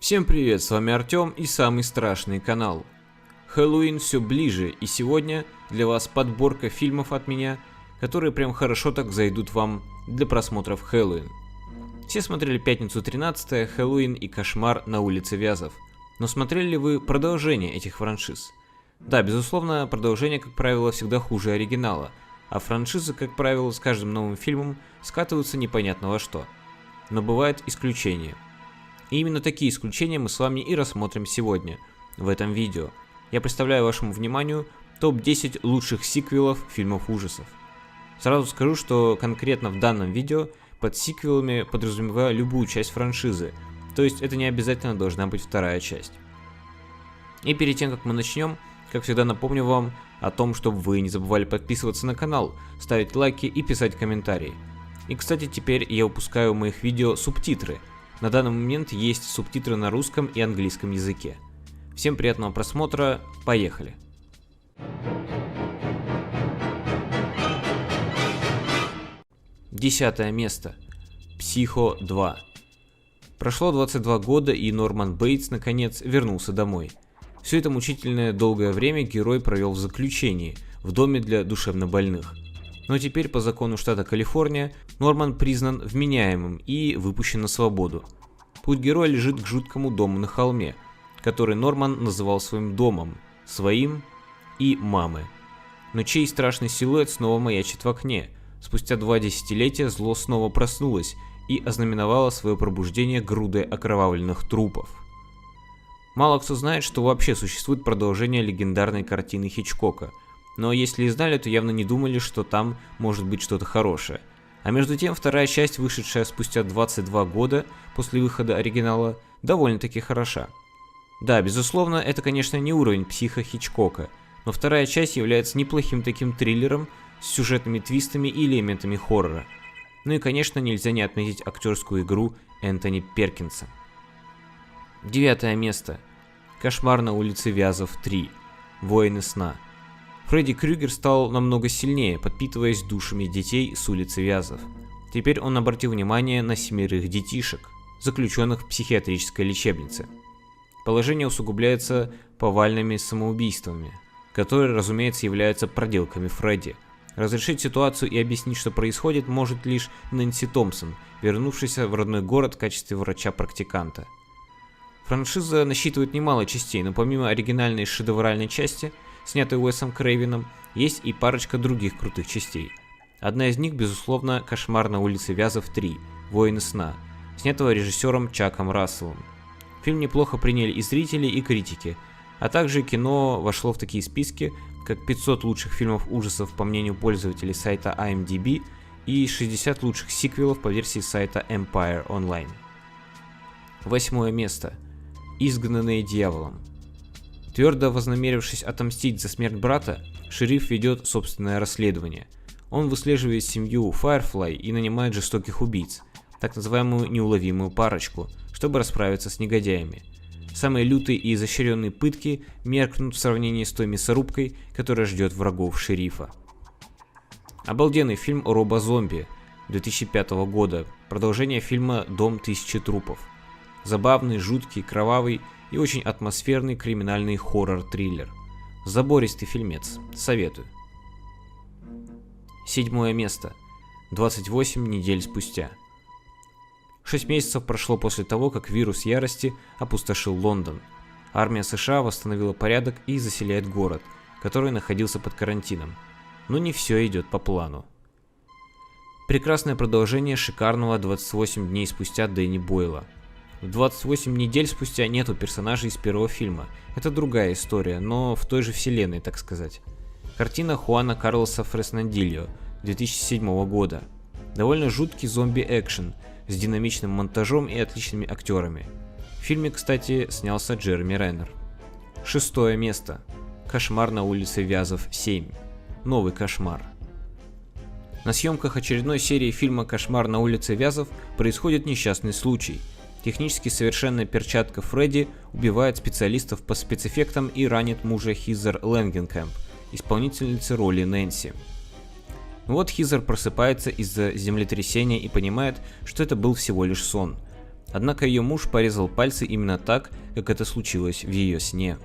Всем привет, с вами Артем и самый страшный канал. Хэллоуин все ближе, и сегодня для вас подборка фильмов от меня, которые прям хорошо так зайдут вам для просмотра в Хэллоуин. Все смотрели «Пятницу 13», «Хэллоуин» и «Кошмар на улице Вязов». Но смотрели ли вы продолжение этих франшиз? Да, безусловно, продолжение, как правило, всегда хуже оригинала, а франшизы, как правило, с каждым новым фильмом скатываются непонятно во что. Но бывают исключения. И именно такие исключения мы с вами и рассмотрим сегодня, в этом видео. Я представляю вашему вниманию топ-10 лучших сиквелов фильмов ужасов. Сразу скажу, что конкретно в данном видео под сиквелами подразумеваю любую часть франшизы, то есть это не обязательно должна быть вторая часть. И перед тем, как мы начнем, как всегда напомню вам о том, чтобы вы не забывали подписываться на канал, ставить лайки и писать комментарии. И кстати, теперь я выпускаю в моих видео субтитры. На данный момент есть субтитры на русском и английском языке. Всем приятного просмотра, поехали! Десятое место. Психо 2. Прошло 22 года, и Норман Бейтс наконец вернулся домой. Все это мучительное долгое время герой провел в заключении, в доме для душевнобольных. Но теперь по закону штата Калифорния Норман признан вменяемым и выпущен на свободу. Путь героя лежит к жуткому дому на холме, который Норман называл своим домом, своим и мамы. Но чей страшный силуэт снова маячит в окне. Спустя 2 десятилетия зло снова проснулось и ознаменовало свое пробуждение грудой окровавленных трупов. Мало кто знает, что вообще существует продолжение легендарной картины Хичкока, но если и знали, то явно не думали, что там может быть что-то хорошее. А между тем, вторая часть, вышедшая спустя 22 года после выхода оригинала, довольно-таки хороша. Да, безусловно, это, конечно, не уровень Психо Хичкока, но вторая часть является неплохим таким триллером с сюжетными твистами и элементами хоррора. Ну и, конечно, нельзя не отметить актерскую игру Энтони Перкинса. 9 место. Кошмар на улице Вязов 3. Воины сна. Фредди Крюгер стал намного сильнее, подпитываясь душами детей с улицы Вязов. Теперь он обратил внимание на 7 детишек, заключенных в психиатрической лечебнице. Положение усугубляется повальными самоубийствами, которые, разумеется, являются проделками Фредди. Разрешить ситуацию и объяснить, что происходит, может лишь Нэнси Томпсон, вернувшаяся в родной город в качестве врача-практиканта. Франшиза насчитывает немало частей, но помимо оригинальной шедевральной части, снятой Уэсом Крейвеном, есть и парочка других крутых частей. Одна из них, безусловно, «Кошмар на улице Вязов 3. Воины сна», снятого режиссером Чаком Расселом. Фильм неплохо приняли и зрители, и критики, а также кино вошло в такие списки, как 500 лучших фильмов ужасов по мнению пользователей сайта IMDb и 60 лучших сиквелов по версии сайта Empire Online. 8 место. Изгнанные дьяволом. Твердо вознамерившись отомстить за смерть брата, шериф ведет собственное расследование. Он выслеживает семью Firefly и нанимает жестоких убийц, так называемую неуловимую парочку, чтобы расправиться с негодяями. Самые лютые и изощренные пытки меркнут в сравнении с той мясорубкой, которая ждет врагов шерифа. Обалденный фильм «Робо-зомби» 2005 года, продолжение фильма «Дом 1000 трупов». Забавный, жуткий, кровавый и очень атмосферный криминальный хоррор-триллер. Забористый фильмец. Советую. 7 место. 28 недель спустя. 6 месяцев прошло после того, как вирус ярости опустошил Лондон. Армия США восстановила порядок и заселяет город, который находился под карантином. Но не все идет по плану. Прекрасное продолжение шикарного 28 дней спустя Дэнни Бойла. В 28 недель спустя нету персонажей из первого фильма. Это другая история, но в той же вселенной, так сказать. Картина Хуана Карлоса Фреснандильо 2007 года. Довольно жуткий зомби-экшен с динамичным монтажом и отличными актерами. В фильме, кстати, снялся Джереми Реннер. 6 место. Кошмар на улице Вязов 7. Новый кошмар. На съемках очередной серии фильма «Кошмар на улице Вязов» происходит несчастный случай. Технически совершенная перчатка Фредди убивает специалистов по спецэффектам и ранит мужа Хизер Лэнгенкэмп, исполнительницы роли Нэнси. Вот Хизер просыпается из-за землетрясения и понимает, что это был всего лишь сон. Однако ее муж порезал пальцы именно так, как это случилось в ее сне.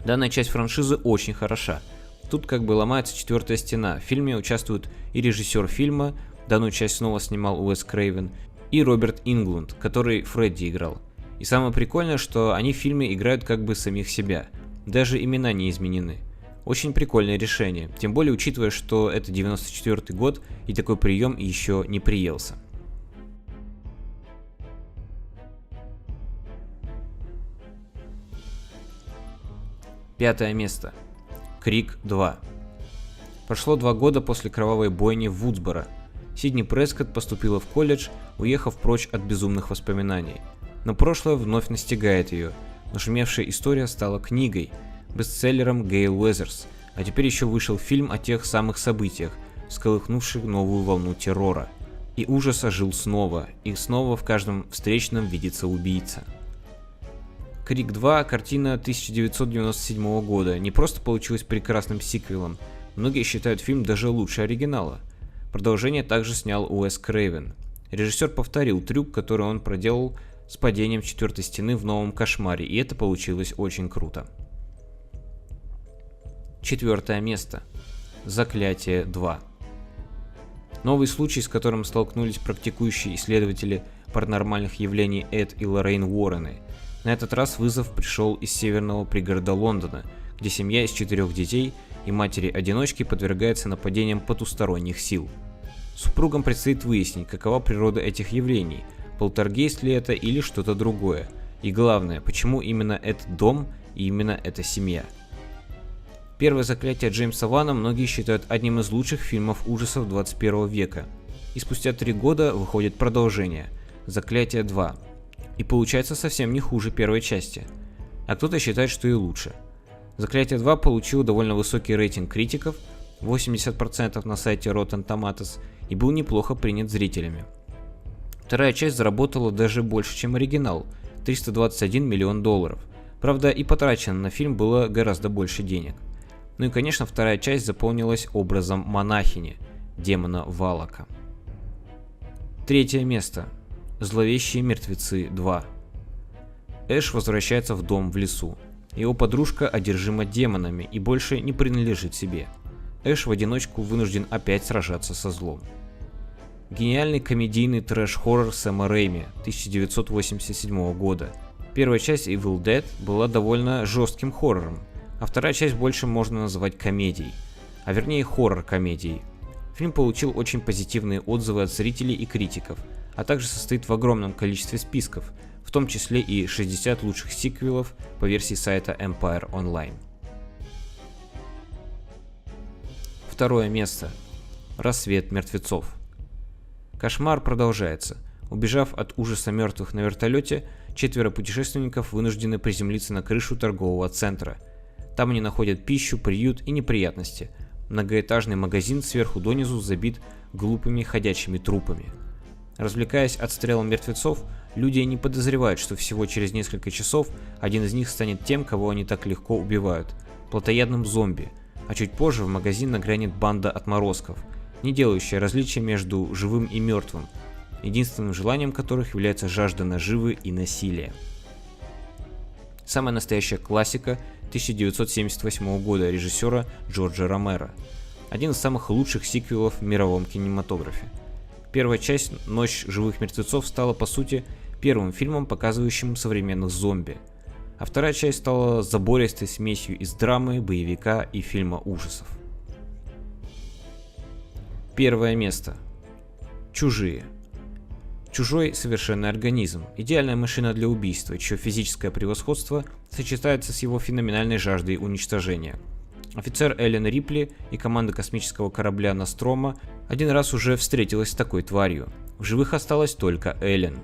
Данная часть франшизы очень хороша. Тут как бы ломается четвертая стена. В фильме участвуют и режиссер фильма, данную часть снова снимал Уэс Крейвен, и Роберт Инглунд, который Фредди играл. И самое прикольное, что они в фильме играют как бы самих себя. Даже имена не изменены. Очень прикольное решение, тем более учитывая, что это 94 год и такой прием еще не приелся. Пятое место. Крик 2. Прошло 2 года после кровавой бойни в Вудсборо. Сидни Прескотт поступила в колледж, уехав прочь от безумных воспоминаний. Но прошлое вновь настигает ее. Нашумевшая история стала книгой, бестселлером Гейл Уэзерс, а теперь еще вышел фильм о тех самых событиях, всколыхнувших новую волну террора. И ужас ожил снова, и снова в каждом встречном видится убийца. Крик 2, картина 1997 года, не просто получилась прекрасным сиквелом, многие считают фильм даже лучше оригинала. Продолжение также снял Уэс Крейвен. Режиссер повторил трюк, который он проделал с падением четвертой стены в «Новом кошмаре», и это получилось очень круто. Четвертое место. Заклятие 2. Новый случай, с которым столкнулись практикующие исследователи паранормальных явлений Эд и Лоррейн Уоррены. На этот раз вызов пришел из северного пригорода Лондона, где семья из 4 детей и матери-одиночки подвергается нападениям потусторонних сил. Супругам предстоит выяснить, какова природа этих явлений, полтергейст ли это или что-то другое, и главное, почему именно этот дом и именно эта семья. Первое заклятие Джеймса Вана многие считают одним из лучших фильмов ужасов 21 века, и спустя 3 года выходит продолжение «Заклятие 2». И получается совсем не хуже первой части, а кто-то считает, что и лучше. Заклятие 2 получило довольно высокий рейтинг критиков, 80% на сайте Rotten Tomatoes, и был неплохо принят зрителями. Вторая часть заработала даже больше, чем оригинал – $321 миллион. Правда, и потрачено на фильм было гораздо больше денег. Ну и конечно, вторая часть заполнилась образом монахини, демона Валака. Третье место. Зловещие мертвецы 2. Эш возвращается в дом в лесу. Его подружка одержима демонами и больше не принадлежит себе. Эш в одиночку вынужден опять сражаться со злом. Гениальный комедийный трэш-хоррор Сэма Рэйми 1987 года. Первая часть Evil Dead была довольно жестким хоррором, а вторая часть больше можно назвать комедией, а вернее хоррор-комедией. Фильм получил очень позитивные отзывы от зрителей и критиков, а также состоит в огромном количестве списков, в том числе и 60 лучших сиквелов по версии сайта Empire Online. Второе место. Рассвет мертвецов. Кошмар продолжается. Убежав от ужаса мертвых на вертолете, 4 путешественников вынуждены приземлиться на крышу торгового центра. Там они находят пищу, приют и неприятности. Многоэтажный магазин сверху донизу забит глупыми ходячими трупами. Развлекаясь отстрелом мертвецов, люди не подозревают, что всего через несколько часов один из них станет тем, кого они так легко убивают – плотоядным зомби, а чуть позже в магазин нагрянет банда отморозков, не делающая различия между живым и мертвым, единственным желанием которых является жажда наживы и насилия. Самая настоящая классика 1978 года режиссера Джорджа Ромеро. Один из самых лучших сиквелов в мировом кинематографе. Первая часть «Ночь живых мертвецов» стала, по сути, первым фильмом, показывающим современных зомби, а вторая часть стала забористой смесью из драмы, боевика и фильма ужасов. Первое место. Чужие. Чужой – совершенный организм, идеальная машина для убийства, чье физическое превосходство сочетается с его феноменальной жаждой уничтожения. Офицер Эллен Рипли и команда космического корабля Нострома один раз уже встретилась с такой тварью. В живых осталась только Эллен.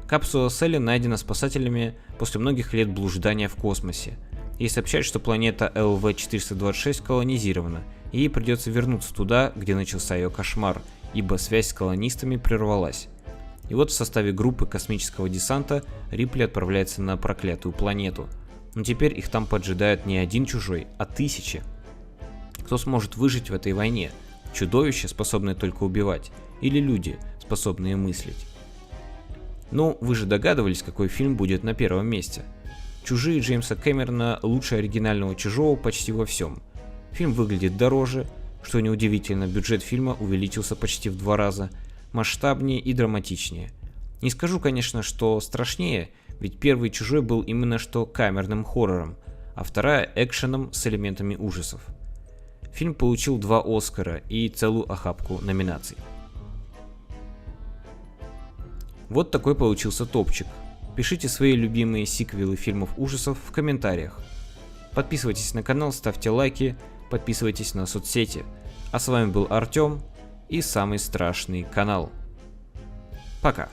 Капсула с Эллен найдена спасателями после многих лет блуждания в космосе. Ей сообщают, что планета ЛВ-426 колонизирована, и ей придется вернуться туда, где начался ее кошмар, ибо связь с колонистами прервалась. И вот в составе группы космического десанта Рипли отправляется на проклятую планету. Но теперь их там поджидают не один чужой, а тысячи. Кто сможет выжить в этой войне? Чудовища, способные только убивать, или люди, способные мыслить? Ну, вы же догадывались, какой фильм будет на первом месте. «Чужие» Джеймса Кэмерона лучше оригинального «Чужого» почти во всем. Фильм выглядит дороже, что неудивительно, бюджет фильма увеличился почти в 2 раза, масштабнее и драматичнее. Не скажу, конечно, что страшнее, ведь первый «Чужой» был именно что камерным хоррором, а вторая экшеном с элементами ужасов. Фильм получил 2 Оскара и целую охапку номинаций. Вот такой получился топчик. Пишите свои любимые сиквелы фильмов ужасов в комментариях. Подписывайтесь на канал, ставьте лайки, подписывайтесь на соцсети. А с вами был Артем и самый страшный канал. Пока.